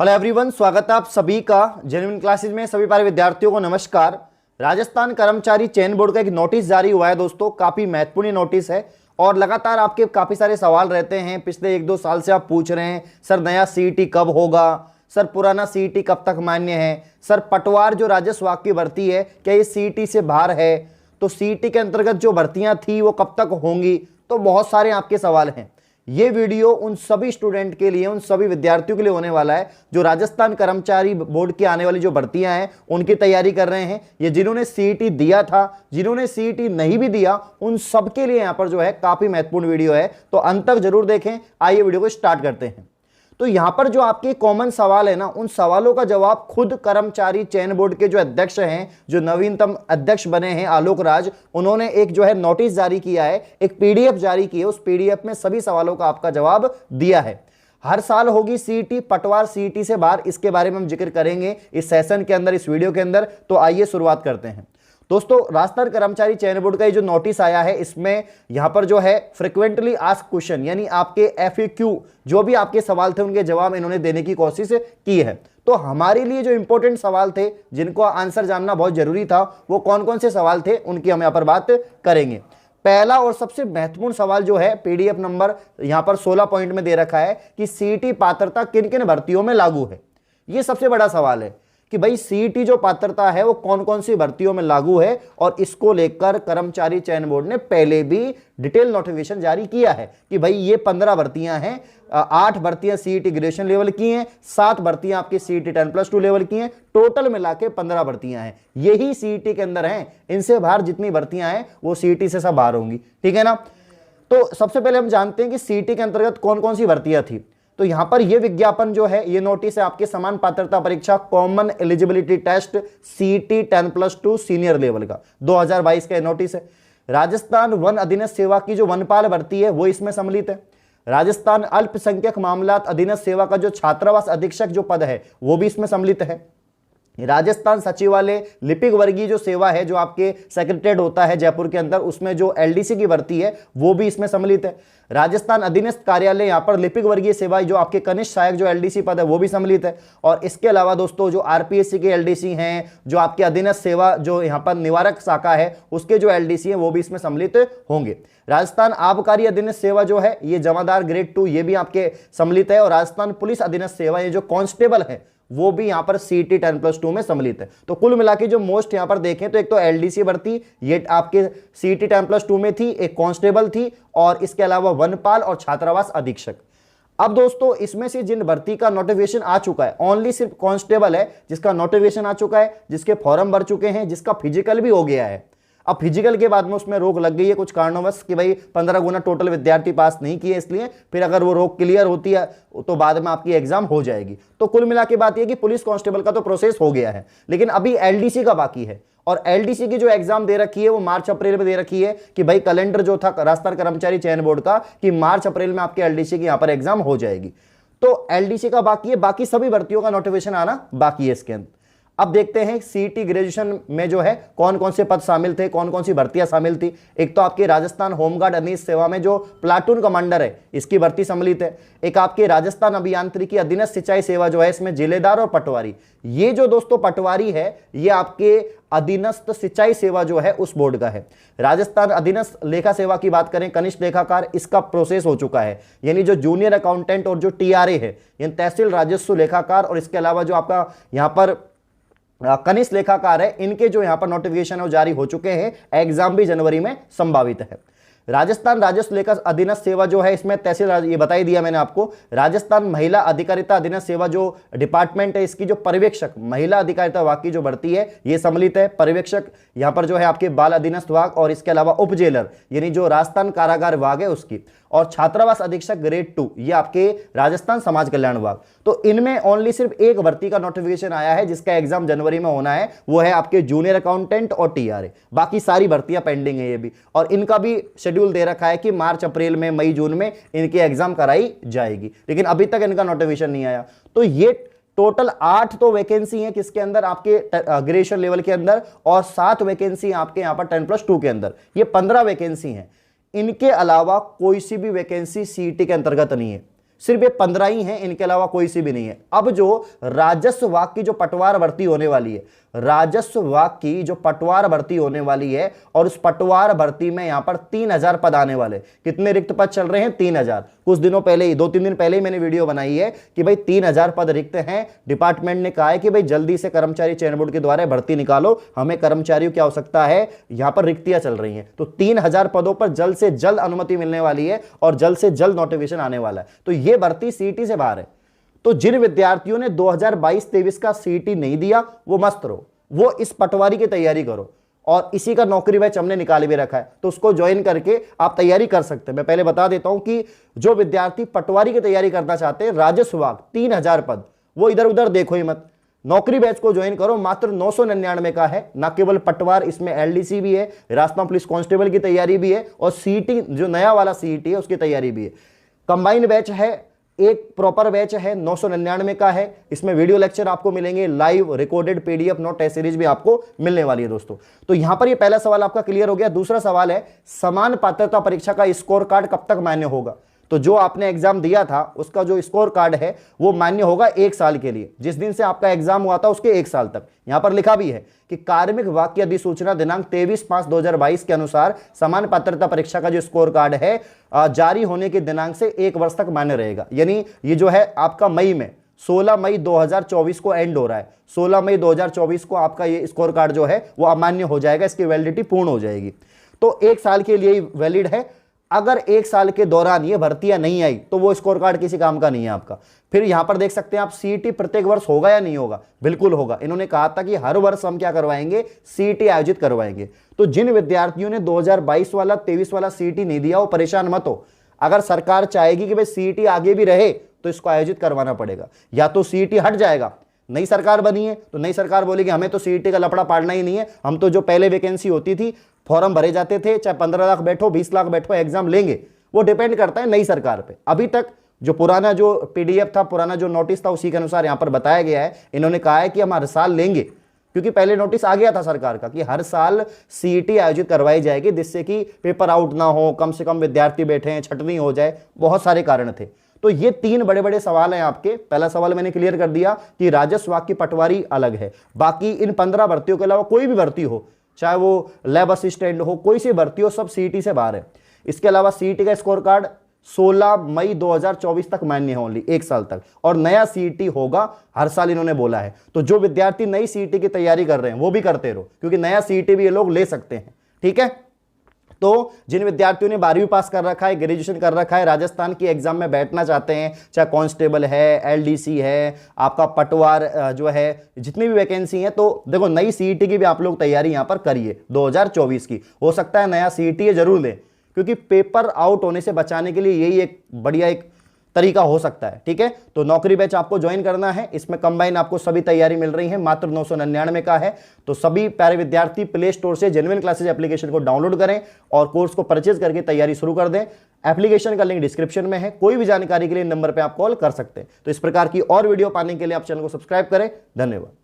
Hello everyone, स्वागत है आप सभी का जेन्युइन क्लासेज में। सभी प्यारे विद्यार्थियों को नमस्कार। राजस्थान कर्मचारी चयन बोर्ड का एक नोटिस जारी हुआ है दोस्तों, काफी महत्वपूर्ण नोटिस है और लगातार आपके काफी सारे सवाल रहते हैं। पिछले 1-2 साल से आप पूछ रहे हैं सर नया सीईटी कब होगा, सर पुराना सीईटी कब तक मान्य है, सर पटवार जो राजस्व विभाग की भर्ती है क्या ये सीईटी से बाहर है, तो सीईटी के अंतर्गत जो भर्तियां थी वो कब तक होंगी। तो बहुत सारे आपके सवाल हैं। ये वीडियो उन सभी स्टूडेंट के लिए, उन सभी विद्यार्थियों के लिए होने वाला है जो राजस्थान कर्मचारी बोर्ड की आने वाली जो भर्तियां हैं उनकी तैयारी कर रहे हैं। ये जिन्होंने सीईटी दिया था, जिन्होंने सीईटी नहीं भी दिया, उन सबके लिए यहां पर जो है काफी महत्वपूर्ण वीडियो है, तो अंत तक जरूर देखें। आइए वीडियो को स्टार्ट करते हैं। तो यहां पर जो आपके कॉमन सवाल है ना, उन सवालों का जवाब खुद कर्मचारी चयन बोर्ड के जो अध्यक्ष हैं, जो नवीनतम अध्यक्ष बने हैं आलोक राज, उन्होंने एक जो है नोटिस जारी किया है, एक पीडीएफ जारी की है। उस पीडीएफ में सभी सवालों का आपका जवाब दिया है। हर साल होगी सीईटी, पटवार सीईटी से बाहर, इसके बारे में हम जिक्र करेंगे इस सेशन के अंदर, इस वीडियो के अंदर। तो आइए शुरुआत करते हैं दोस्तों। राजस्थान कर्मचारी चयन बोर्ड का ये जो नोटिस आया है, इसमें यहां पर जो है फ्रीक्वेंटली आस्क्ड क्वेश्चन यानी आपके एफएक्यू जो भी आपके सवाल थे उनके जवाब इन्होंने देने की कोशिश की है। तो हमारे लिए जो इंपॉर्टेंट सवाल थे जिनको आंसर जानना बहुत जरूरी था, वो कौन कौन से सवाल थे उनकी हम यहां पर बात करेंगे। पहला और सबसे महत्वपूर्ण सवाल जो है, पीडीएफ नंबर यहां पर 16 पॉइंट में दे रखा है कि सीईटी पात्रता किन किन भर्तियों में लागू है। यह सबसे बड़ा सवाल है कि भाई सीईटी जो पात्रता है वो कौन कौन सी भर्तियों में लागू है, और इसको लेकर कर्मचारी चयन बोर्ड ने पहले भी डिटेल नोटिफिकेशन जारी किया है कि भाई ये 15 भर्तियां हैं। 8 भर्तियां सीईटी ग्रेजुएशन लेवल की हैं, 7 भर्तियां आपकी सीईटी 10+2 लेवल की हैं, टोटल मिला के 15 भर्तियां हैं। यही सीईटी के अंदर हैं, इनसे बाहर जितनी भर्तियां हैं वो सीईटी से सब बाहर होंगी, ठीक है ना। तो सबसे पहले हम जानते हैं कि सीईटी के अंतर्गत कौन कौन सी भर्तियां थी। तो यहां पर यह विज्ञापन जो है, ये नोटिस है आपके समान पात्रता परीक्षा common eligibility test CET 10+2 senior level का 2022 का नोटिस है। राजस्थान वन अधीनस्थ सेवा की जो वनपाल भर्ती है वो इसमें सम्मिलित है। राजस्थान अल्पसंख्यक मामलात अधीनस्थ सेवा का जो छात्रावास अधीक्षक जो पद है वो भी इसमें सम्मिलित है। राजस्थान सचिवालय लिपिक वर्गीय जो सेवा है, जो आपके सेक्रेटरीट होता है जयपुर के अंदर, उसमें जो एलडीसी की भर्ती है वो भी इसमें सम्मिलित है। राजस्थान अधीनस्थ कार्यालय यहां पर लिपिक वर्गीय सेवा जो आपके कनिष्ठ सहायक जो एलडीसी पद है वो भी सम्मिलित है। और इसके अलावा दोस्तों जो आरपीएससी के एलडीसी हैं, जो आपके अधीनस्थ सेवा जो यहां पर निवारक शाखा है उसके जो एलडीसी है वो भी इसमें सम्मिलित होंगे। राजस्थान आबकारी अधीनस्थ सेवा जो है ये जमादार ग्रेड 2 ये भी आपके सम्मिलित है। और राजस्थान पुलिस अधीनस्थ सेवा ये जो कांस्टेबल है वो भी यहां पर सीईटी 10+2 में सम्मिलित है। तो कुल मिला के जो मोस्ट यहां पर देखें तो एक तो एलडीसी भर्ती ये आपके सीईटी 10+2 में थी, एक कांस्टेबल थी, और इसके अलावा वनपाल और छात्रावास अधीक्षक। अब दोस्तों इसमें से जिन भर्ती का नोटिफिकेशन आ चुका है, ओनली सिर्फ कांस्टेबल है जिसका नोटिफिकेशन आ चुका है, जिसके फॉर्म भर चुके हैं, जिसका फिजिकल भी हो गया है। अब फिजिकल के बाद में उसमें रोक लग गई है कुछ कारणवश कि भाई 15 गुना टोटल विद्यार्थी पास नहीं किए, इसलिए फिर अगर वो रोक क्लियर होती है तो बाद में आपकी एग्जाम हो जाएगी। तो कुल मिला के बात ये कि पुलिस कांस्टेबल का तो प्रोसेस हो गया है, लेकिन अभी एलडीसी का बाकी है। और एलडीसी की जो एग्जाम दे रखी है वो मार्च अप्रैल में दे रखी है कि भाई कैलेंडर जो था राजस्थान कर्मचारी चयन बोर्ड का कि मार्च अप्रैल में आपके एलडीसी की यहां पर एग्जाम हो जाएगी। तो एलडीसी का बाकी है, बाकी सभी भर्तियों का नोटिफिकेशन आना बाकी है इसके अंदर। अब देखते हैं सीईटी ग्रेजुएशन में जो है कौन कौन से पद शामिल थे, कौन कौन सी भर्तियां शामिल थी। एक तो आपके राजस्थान होमगार्ड अधीनस्थ सेवा में जो प्लाटून कमांडर है इसकी भर्ती सम्मिलित है। एक आपके राजस्थान अभियांत्रिकी अधीनस्थ सिंचाई सेवा जो है इसमें जिलेदार और पटवारी। ये जो दोस्तों पटवारी है ये आपके अधीनस्थ सिंचाई सेवा जो है उस बोर्ड का है। राजस्थान अधीनस्थ लेखा सेवा की बात करें, कनिष्ठ लेखाकार, इसका प्रोसेस हो चुका है, यानी जो जूनियर अकाउंटेंट और जो टीआरए है यानी तहसील राजस्व लेखाकार, और इसके अलावा जो आपका यहां पर कनिष्ठ लेखाकार है, इनके जो यहां पर नोटिफिकेशन है वो जारी हो चुके हैं। एग्जाम भी जनवरी में संभावित है। राजस्थान राजस्व लेखा अधीनस्थ सेवा जो है इसमें तहसील, ये बता ही दिया मैंने आपको। राजस्थान महिला अधिकारिता अधीनस्थ सेवा जो डिपार्टमेंट है इसकी जो पर्यवेक्षक महिला अधिकारिता विभाग की जो भर्ती है ये सम्मिलित है। पर्यवेक्षक यहां पर जो है आपके बाल अधीनस्थ विभाग, और इसके अलावा उप जेलर यानी जो राजस्थान कारागार विभाग है उसकी, और छात्रावास अधीक्षक ग्रेड 2 ये आपके राजस्थान समाज कल्याण विभाग। तो इनमें ओनली सिर्फ एक भर्ती का नोटिफिकेशन आया है जिसका एग्जाम जनवरी में होना है, वो है आपके जूनियर अकाउंटेंट और टीआरए। बाकी सारी भर्तियां पेंडिंग है ये भी, और इनका भी शेड्यूल दे रखा है कि मार्च अप्रैल में, मई जून में इनकी एग्जाम कराई जाएगी, लेकिन अभी तक इनका नोटिफिकेशन नहीं आया। तो ये टोटल 8 तो वैकेंसी है किसके अंदर, आपके ग्रेजुएशन लेवल के अंदर, और 7 वैकेंसी आपके यहां पर 10+2 के अंदर, ये 15 वैकेंसी हैं। इनके अलावा कोई सी भी वैकेंसी सीईटी के अंतर्गत नहीं है। सिर्फ ये 15 ही हैं, इनके अलावा कोई सी भी नहीं है। अब जो राजस्व विभाग की जो पटवार भर्ती होने वाली है, राजस्व विभाग की जो पटवार भर्ती होने वाली है, और उस पटवार भर्ती में यहां पर 3000 पद आने वाले। कितने रिक्त पद चल रहे हैं? 3000। कुछ दिनों पहले ही, 2-3 दिन पहले ही मैंने वीडियो बनाई है कि भाई 3000 पद रिक्त हैं। डिपार्टमेंट ने कहा है कि भाई जल्दी से कर्मचारी चयन बोर्ड के द्वारा भर्ती निकालो, हमें कर्मचारियों की आवश्यकता है, यहां पर रिक्तियां चल रही हैं। तो 3000 पदों पर जल्द से जल्द अनुमति मिलने वाली है और जल्द से जल्द नोटिफिकेशन आने वाला है। तो यह भर्ती सीईटी से बाहर है। तो जिन विद्यार्थियों ने 2022-23 का सीईटी नहीं दिया, वो मस्त रहो, वो इस पटवारी की तैयारी करो, और इसी का नौकरी बैच हमने निकाल भी रखा है, तो उसको ज्वाइन करके आप तैयारी कर सकते हैं। मैं पहले बता देता हूं कि जो विद्यार्थी पटवारी की तैयारी करना चाहते हैं, राजस्व विभाग 3000 पद, वो इधर उधर देखो ही मत, नौकरी बैच को ज्वाइन करो। मात्र 999 का है। ना केवल पटवार, इसमें एलडीसी भी है, राजस्थान पुलिस कांस्टेबल की तैयारी भी है, और सीईटी जो नया वाला सीईटी है उसकी तैयारी भी है। कंबाइंड बैच है, एक प्रॉपर बैच है, 999 का है। इसमें वीडियो लेक्चर आपको मिलेंगे, live recorded PDF note test series भी आपको मिलने वाली है दोस्तों। तो यहां पर ये पहला सवाल आपका क्लियर हो गया। दूसरा सवाल है, समान पात्रता परीक्षा का स्कोर कार्ड कब तक मान्य होगा? तो जो आपने एग्जाम दिया था उसका जो स्कोर कार्ड है वो मान्य होगा 1 साल के लिए, जिस दिन से आपका एग्जाम हुआ था उसके 1 साल तक। यहां पर लिखा भी है कि कार्मिक विभाग की अधिसूचना दिनांक 23/5/2022 के अनुसार समान पात्रता परीक्षा का जो स्कोर कार्ड है जारी होने के दिनांक से 1 वर्ष तक मान्य रहेगा। यानी ये जो है आपका मई में 16 मई 2024 को एंड हो रहा है। 16 मई 2024 को आपका ये स्कोर कार्ड जो है वो अमान्य हो जाएगा, इसकी वैलिडिटी पूर्ण हो जाएगी। तो 1 साल के लिए वैलिड है। अगर 1 साल के दौरान ये भर्तियां नहीं आई तो वो स्कोर कार्ड किसी काम का नहीं है आपका। फिर यहां पर देख सकते हैं आप, सीईटी प्रत्येक वर्ष होगा या नहीं होगा? बिल्कुल होगा। इन्होंने कहा था कि हर वर्ष हम क्या करवाएंगे, सीईटी आयोजित करवाएंगे। तो जिन विद्यार्थियों ने 2022 वाला 23 वाला सीईटी नहीं दिया वो परेशान मत हो। अगर सरकार चाहेगी कि भाई सीईटी आगे भी रहे तो इसको आयोजित करवाना पड़ेगा। या तो सीईटी हट जाएगा, नई सरकार बनी है तो नई सरकार बोलेगी हमें तो सीईटी का लफड़ा पाड़ना ही नहीं है, हम तो जो पहले वैकेंसी होती थी, फॉर्म भरे जाते थे, चाहे 15 लाख बैठो 20 लाख बैठो, एग्जाम लेंगे। वो डिपेंड करता है नई सरकार पे। अभी तक जो पुराना जो पीडीएफ था, पुराना जो नोटिस था, उसी के अनुसार यहां पर बताया गया है। इन्होंने कहा है कि हम हर साल लेंगे, क्योंकि पहले नोटिस आ गया था सरकार का कि हर साल सीईटी आयोजित करवाई जाएगी, जिससे कि पेपर आउट ना हो, कम से कम विद्यार्थी बैठे, छटनी हो जाए, बहुत सारे कारण थे। तो ये 3 बड़े बड़े सवाल हैं आपके। पहला सवाल मैंने क्लियर कर दिया कि राजस्व विभाग की पटवारी अलग है, बाकी इन 15 भर्तियों के अलावा कोई भी भर्ती हो, चाहे वो लैब असिस्टेंट हो, कोई सी भर्ती हो, सब सीईटी से बाहर है। इसके अलावा सीईटी का स्कोर कार्ड 16 मई 2024 तक मान्य है, ओनली 1 साल तक, और नया सीईटी होगा हर साल इन्होंने बोला है। तो जो विद्यार्थी नई सीईटी की तैयारी कर रहे हैं वो भी करते रहो, क्योंकि नया सीईटी भी ये लोग ले सकते हैं। ठीक है। तो जिन विद्यार्थियों ने 12वीं पास कर रखा है, ग्रेजुएशन कर रखा है, राजस्थान की एग्जाम में बैठना चाहते हैं, चाहे कांस्टेबल है, एलडीसी है, आपका पटवार जो है, जितनी भी वैकेंसी है, तो देखो नई सीईटी की भी आप लोग तैयारी यहां पर करिए 2024 की। हो सकता है नया सीईटी ये जरूर लें, क्योंकि पेपर आउट होने से बचाने के लिए यही एक बढ़िया एक तरीका हो सकता है। ठीक है। तो नौकरी बैच आपको ज्वाइन करना है, इसमें कंबाइन आपको सभी तैयारी मिल रही है, मात्र 999 का है। तो सभी प्यारे विद्यार्थी प्ले स्टोर से जेन्युइन क्लासेज एप्लीकेशन को डाउनलोड करें और कोर्स को परचेज करके तैयारी शुरू कर दें। एप्लीकेशन का लिंक डिस्क्रिप्शन में है। कोई भी जानकारी के लिए नंबर पर आप कॉल कर सकते हैं। तो इस प्रकार की और वीडियो पाने के लिए आप चैनल को सब्सक्राइब करें। धन्यवाद।